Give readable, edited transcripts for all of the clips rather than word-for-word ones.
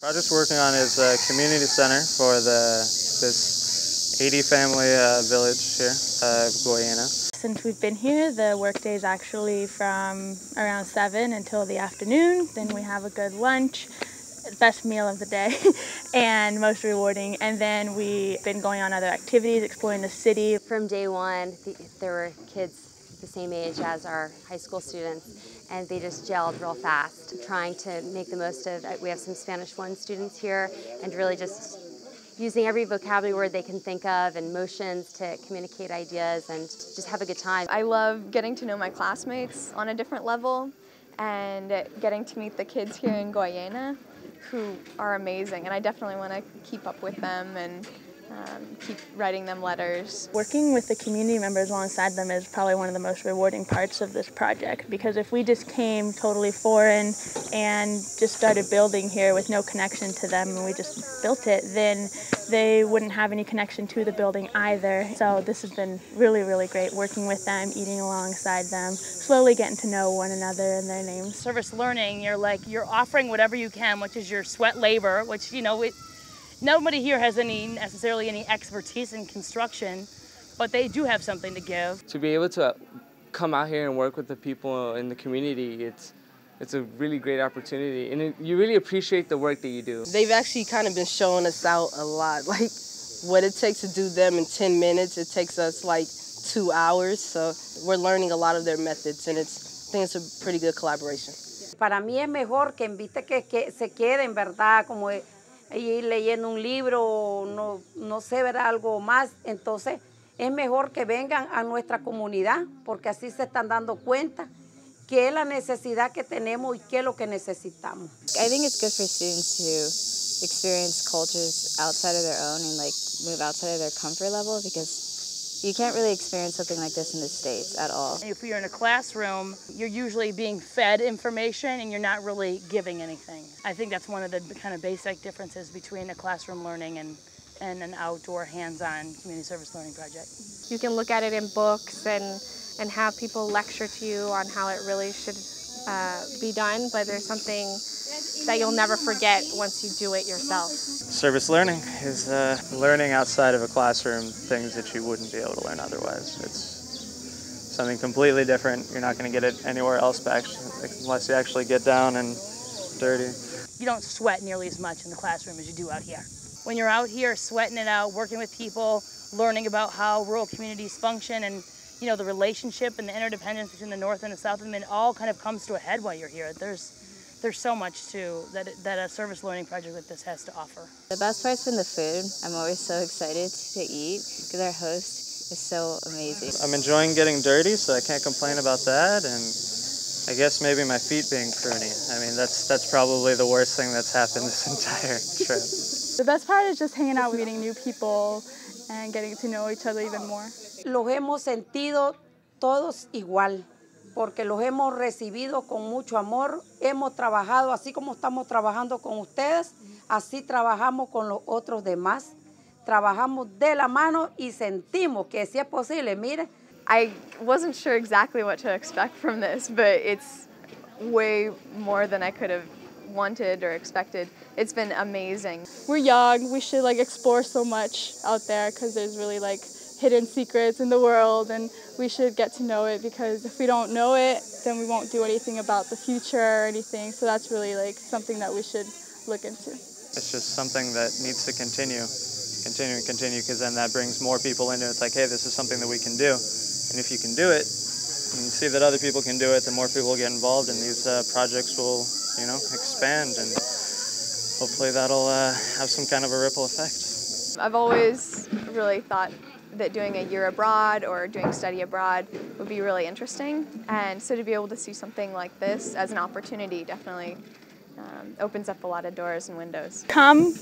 Project's working on is a community center for this 80 family village here, Guayana. Since we've been here, the workday is actually from around 7 until the afternoon. Then we have a good lunch, best meal of the day, and most rewarding. And then we've been going on other activities, exploring the city. From day one, there were kids the same age as our high school students, and they just gelled real fast, trying to make the most of it. We have some Spanish 1 students here, and really just using every vocabulary word they can think of and motions to communicate ideas and just have a good time. I love getting to know my classmates on a different level and getting to meet the kids here in Guayana who are amazing, and I definitely want to keep up with them and keep writing them letters. Working with the community members alongside them is probably one of the most rewarding parts of this project, because if we just came totally foreign and just started building here with no connection to them and we just built it, then they wouldn't have any connection to the building either. So this has been really, really great, working with them, eating alongside them, slowly getting to know one another and their names. Service learning, you're offering whatever you can, which is your sweat labor, which, nobody here has necessarily any expertise in construction, but they do have something to give. To be able to come out here and work with the people in the community, it's a really great opportunity, and you really appreciate the work that you do. They've actually kind of been showing us out a lot, like what it takes to do them in 10 minutes, it takes us like 2 hours, so we're learning a lot of their methods, and I think it's a pretty good collaboration. Para mí es mejor que en vista que se queden, ¿verdad? Como ir leyendo un libro o no sé, ver algo más, entonces es mejor que vengan a nuestra comunidad, porque así se están dando cuenta qué es la necesidad que tenemos y qué es lo que necesitamos. I think it's good for students to experience cultures outside of their own and move outside of their comfort level, because you can't really experience something like this in the States at all. If you're in a classroom, you're usually being fed information and you're not really giving anything. I think that's one of the kind of basic differences between a classroom learning and an outdoor hands-on community service learning project. You can look at it in books and have people lecture to you on how it really should be done, but there's something that you'll never forget once you do it yourself. Service learning is learning outside of a classroom things that you wouldn't be able to learn otherwise. It's something completely different. You're not going to get it anywhere else unless you actually get down and dirty. You don't sweat nearly as much in the classroom as you do out here. When you're out here sweating it out, working with people, learning about how rural communities function and the relationship and the interdependence between the North and the South, it all kind of comes to a head while you're here. There's so much that a service learning project like this has to offer. The best part's been the food. I'm always so excited to eat because our host is so amazing. I'm enjoying getting dirty, so I can't complain about that, and I guess maybe my feet being pruny. I mean, that's probably the worst thing that's happened this entire trip. The best part is just hanging out, meeting new people, and getting to know each other even more. Los hemos sentido todos igual, porque los hemos recibido con mucho amor, hemos trabajado así como estamos trabajando con ustedes, así trabajamos con los otros demás, trabajamos de la mano y sentimos que si es posible, mire. I wasn't sure exactly what to expect from this, but it's way more than I could have wanted or expected. It's been amazing. We're young, we should explore so much out there, because there's really hidden secrets in the world, and we should get to know it, because if we don't know it, then we won't do anything about the future or anything. So that's really something that we should look into. It's just something that needs to continue, because then that brings more people into it. It's like, hey, this is something that we can do. And if you can do it, and you see that other people can do it, the more people will get involved, and these projects will, expand. And hopefully that'll have some kind of a ripple effect. I've always really thought that doing a year abroad or doing study abroad would be really interesting, and so to be able to see something like this as an opportunity definitely opens up a lot of doors and windows. Come,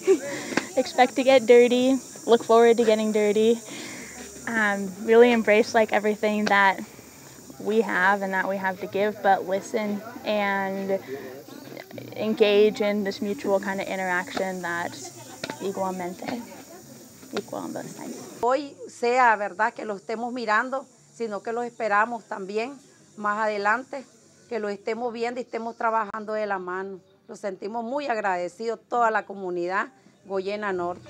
expect to get dirty, look forward to getting dirty, really embrace like everything that we have and that we have to give, but listen and engage in this mutual kind of interaction that's igualmente equal on both sides. Hoy sea verdad que lo estemos mirando, sino que los esperamos también más adelante, que lo estemos viendo y estemos trabajando de la mano. Nos sentimos muy agradecidos toda la comunidad Goyena Norte.